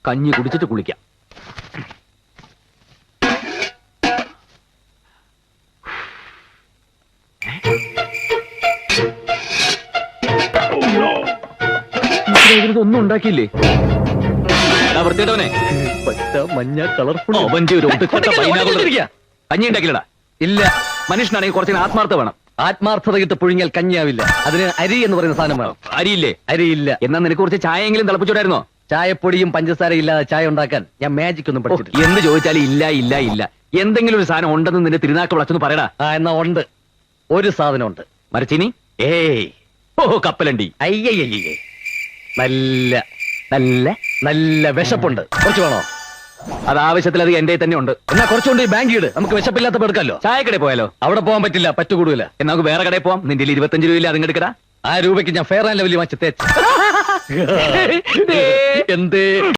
കഞ്ഞി കുടിച്ചിട്ട് കുളിക്കാം. ഒന്നും ഉണ്ടാക്കിയില്ലേ? വൃത്തിയിട്ടവനെ മഞ്ഞ കളർഫുൾ കഞ്ഞി ഉണ്ടാക്കില്ലടാ. ഇല്ല, മനുഷ്യനാണെങ്കിൽ കുറച്ച് ആത്മാർത്ഥ വേണം. ആത്മാർത്ഥത ഇട്ട് പുഴുങ്ങിയാൽ കഞ്ഞിയാവില്ല. അതിന് അരി എന്ന് പറയുന്ന സാധനം വേണം. അരിയില്ലേ? അരിയില്ല. എന്നാ നിനക്ക് കുറച്ച് ചായയെങ്കിലും തിളപ്പിച്ചോടായിരുന്നോ? ചായപ്പൊടിയും പഞ്ചസാരയും ഇല്ലാതെ ചായ ഉണ്ടാക്കാൻ ഞാൻ മാജിക് ഒന്നും പഠിച്ചിട്ടില്ല. എന്ത് ചോദിച്ചാലും ഇല്ല ഇല്ല ഇല്ല. എന്തെങ്കിലും ഒരു സാധനം ഉണ്ടെന്ന് നിന്റെ തിരുനാക്ക് വിളച്ചൊന്ന് പറയടാ. എന്നാ ഉണ്ട്, ഒരു സാധനം ഉണ്ട്. മരച്ചിനി? ഏയ്, ഓ കപ്പലണ്ടി. അയ്യയ്യേ, നല്ല നല്ല നല്ല വിശപ്പുണ്ട്. കുറച്ച് വേണോ? അത് ആവശ്യത്തിൽ അത് എന്റെ തന്നെ ഉണ്ട്. എന്നാ കുറച്ചുകൊണ്ട് ബാങ്ക് ഇട്, നമുക്ക് വിശപ്പില്ലാത്തപ്പോ എടുക്കാമല്ലോ. ചായക്കടയിൽ പോയാലോ? അവിടെ പോകാൻ പറ്റില്ല, പറ്റുകൂടൂല. എന്നാ നമുക്ക് വേറെ കടയിൽ പോവാം. നിന്റെ 25 രൂപയില്ല, അതിങ്ങെടുക്കടാ. ആ രൂപയ്ക്ക് ഞാൻ ഫെയർ ആൻഡ് ലവ്ലി വാങ്ങിച്ച് തേച്ച്. എന്തേ